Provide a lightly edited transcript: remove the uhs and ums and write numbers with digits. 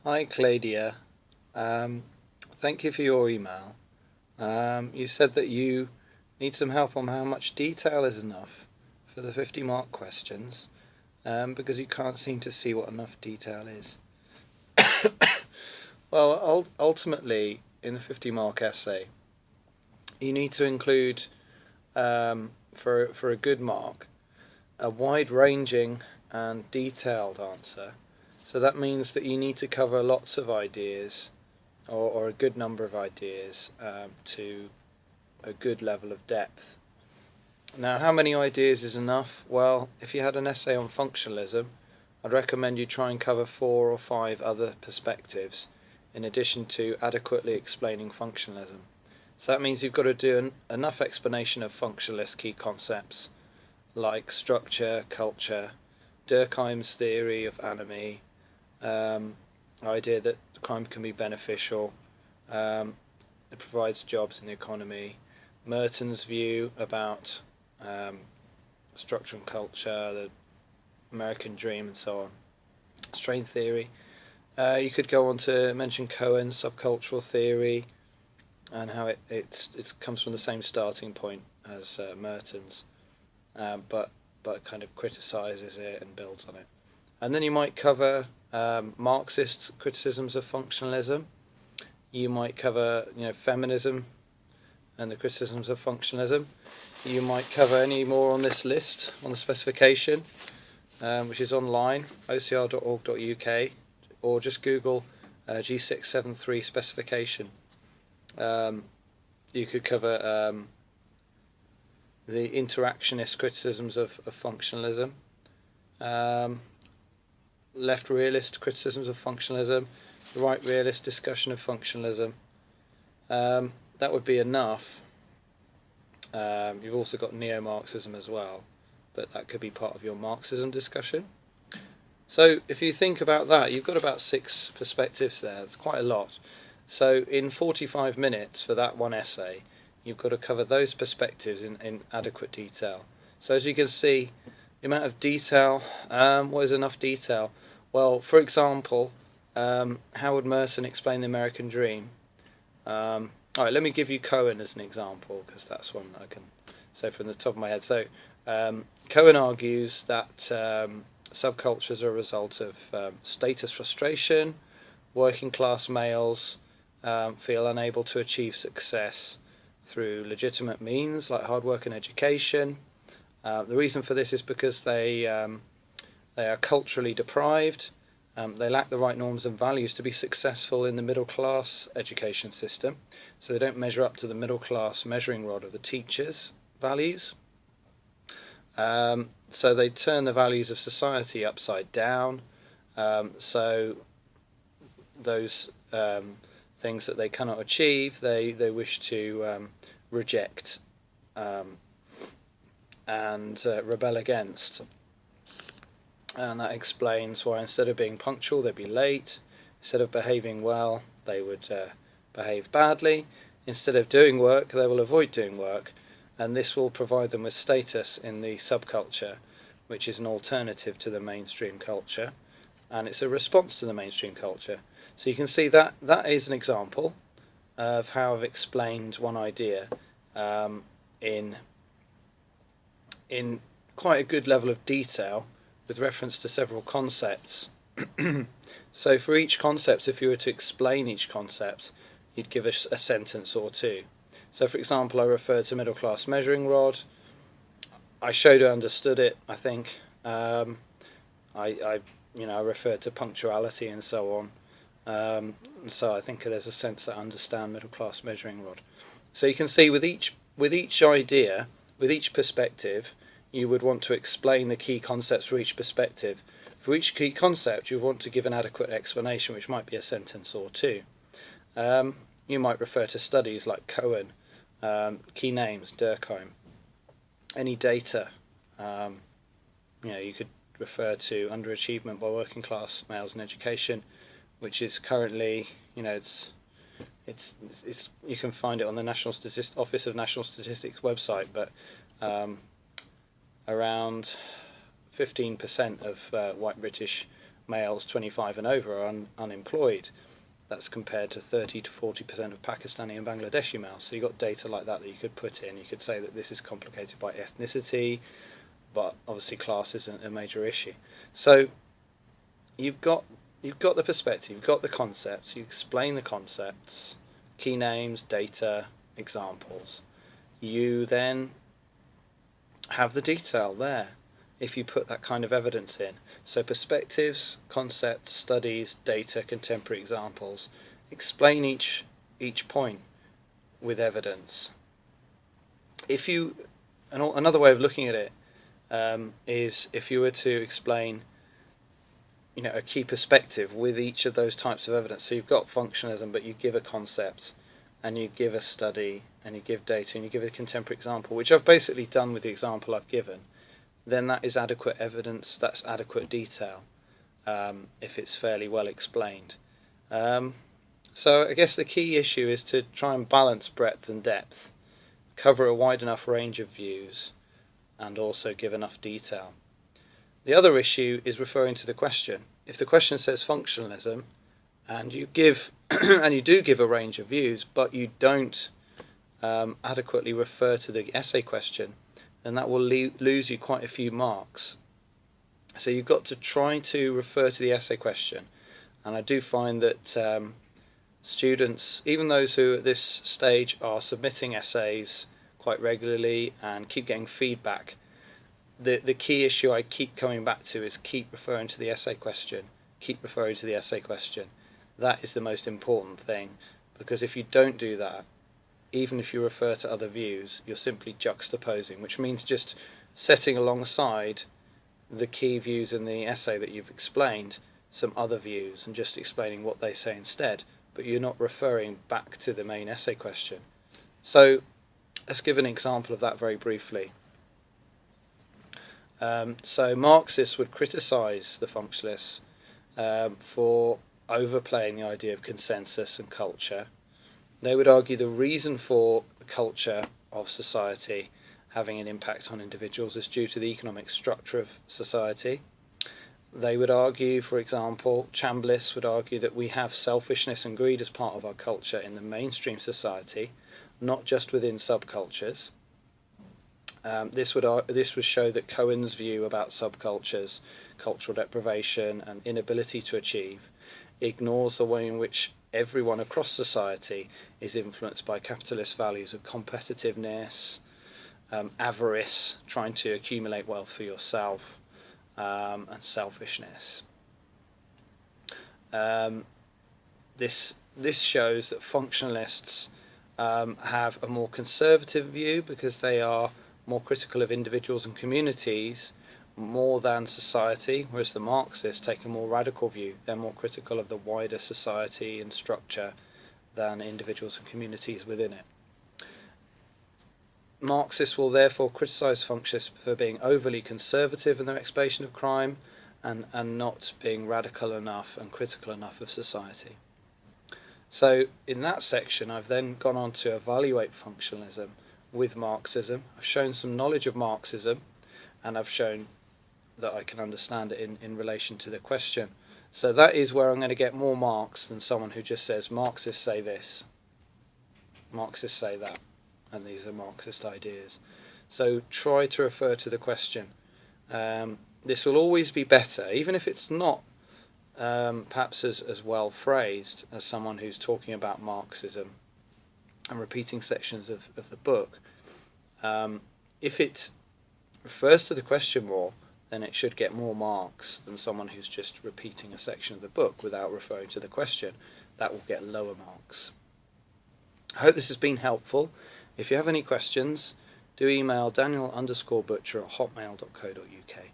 Hi, Klaidia. Thank you for your email. You said that you need some help on how much detail is enough for the 50-mark questions, because you can't seem to see what enough detail is. Well, ultimately, in the 50-mark essay, you need to include, for a good mark, a wide-ranging and detailed answer. So that means that you need to cover lots of ideas, or a good number of ideas, to a good level of depth. Now, how many ideas is enough? Well, if you had an essay on functionalism, I'd recommend you try and cover 4 or 5 other perspectives in addition to adequately explaining functionalism. So that means you've got to do enough explanation of functionalist key concepts like structure, culture, Durkheim's theory of anime, idea that crime can be beneficial, it provides jobs in the economy, Merton's view about structure and culture, the American dream, and so on, strain theory. You could go on to mention Cohen's subcultural theory and how it comes from the same starting point as Merton's, but kind of criticises it and builds on it. And then you might cover Marxist criticisms of functionalism. You might cover, feminism and the criticisms of functionalism. You might cover any more on this list, on the specification, which is online, ocr.org.uk, or just Google G673 specification. You could cover the interactionist criticisms of functionalism, left realist criticisms of functionalism, the right realist discussion of functionalism. That would be enough. You've also got neo-Marxism as well, but that could be part of your Marxism discussion. So if you think about that, you've got about 6 perspectives there. It's quite a lot. So in 45 minutes for that one essay, you've got to cover those perspectives in adequate detail. So as you can see, the amount of detail, what is enough detail? Well, for example, how would Merton explain the American dream? Alright, let me give you Cohen as an example, because that's one that I can say from the top of my head. So Cohen argues that subcultures are a result of status frustration. Working class males feel unable to achieve success through legitimate means like hard work and education. The reason for this is because they are culturally deprived. They lack the right norms and values to be successful in the middle class education system, so they don't measure up to the middle class measuring rod of the teachers' values. So they turn the values of society upside down. So those things that they cannot achieve, they wish to reject and rebel against. And that explains why instead of being punctual, they'd be late. Instead of behaving well, they would behave badly. Instead of doing work, they will avoid doing work. And this will provide them with status in the subculture, which is an alternative to the mainstream culture. And it's a response to the mainstream culture. So you can see that is an example of how I've explained one idea in quite a good level of detail, with reference to several concepts. So for each concept, if you were to explain each concept, you'd give us a sentence or two. So for example, I referred to middle class measuring rod. I showed I understood it, I think. I referred to punctuality and so on. So I think there's a sense that I understand middle class measuring rod. So you can see with each idea, with each perspective, you would want to explain the key concepts for each perspective. For each key concept, you want to give an adequate explanation, which might be a sentence or two. You might refer to studies like Cohen, key names, Durkheim, any data. You could refer to underachievement by working class males in education, which is currently, it's you can find it on the Office of National Statistics website, but around 15% of white British males 25 and over are unemployed. That's compared to 30 to 40% of Pakistani and Bangladeshi males. So you've got data like that you could put in. You could say that this is complicated by ethnicity, but obviously class isn't a major issue. So you've got the perspective, you've got the concepts, you explain the concepts, key names, data, examples. You then have the detail there if you put that kind of evidence in. So perspectives, concepts, studies, data, contemporary examples. Explain each point with evidence. Another way of looking at it is if you were to explain a key perspective with each of those types of evidence. So you've got functionalism, but you give a concept, and you give a study, and you give data, and you give a contemporary example, which I've basically done with the example I've given. Then that is adequate evidence, that's adequate detail, if it's fairly well explained. So I guess the key issue is to try and balance breadth and depth, cover a wide enough range of views, and also give enough detail. The other issue is referring to the question. If the question says functionalism, and you give and you do give a range of views, but you don't adequately refer to the essay question, then that will lose you quite a few marks. So you've got to try to refer to the essay question. And I do find that students, even those who at this stage are submitting essays quite regularly and keep getting feedback, the key issue I keep coming back to is keep referring to the essay question. Keep referring to the essay question. That is the most important thing, because if you don't do that, even if you refer to other views, you're simply juxtaposing, which means just setting alongside the key views in the essay that you've explained some other views and just explaining what they say instead, but you're not referring back to the main essay question. So let's give an example of that very briefly. So Marxists would criticise the functionalists for overplaying the idea of consensus and culture. They would argue the reason for the culture of society having an impact on individuals is due to the economic structure of society. They would argue, for example, Chambliss would argue that we have selfishness and greed as part of our culture in the mainstream society, not just within subcultures. This would show that Cohen's view about subcultures, cultural deprivation and inability to achieve ignores the way in which everyone across society is influenced by capitalist values of competitiveness, avarice, trying to accumulate wealth for yourself, and selfishness. This shows that functionalists have a more conservative view because they are more critical of individuals and communities more than society, whereas the Marxists take a more radical view. They're more critical of the wider society and structure than individuals and communities within it. Marxists will therefore criticise functionalists for being overly conservative in their explanation of crime and not being radical enough and critical enough of society. So in that section I've then gone on to evaluate functionalism with Marxism. I've shown some knowledge of Marxism, and I've shown that I can understand it in relation to the question. So that is where I'm going to get more marks than someone who just says Marxists say this, Marxists say that, and these are Marxist ideas. So try to refer to the question. This will always be better, even if it's not perhaps as well phrased as someone who's talking about Marxism and repeating sections of the book. If it refers to the question more, then it should get more marks than someone who's just repeating a section of the book without referring to the question. That will get lower marks. I hope this has been helpful. If you have any questions, do email daniel_butcher@hotmail.co.uk.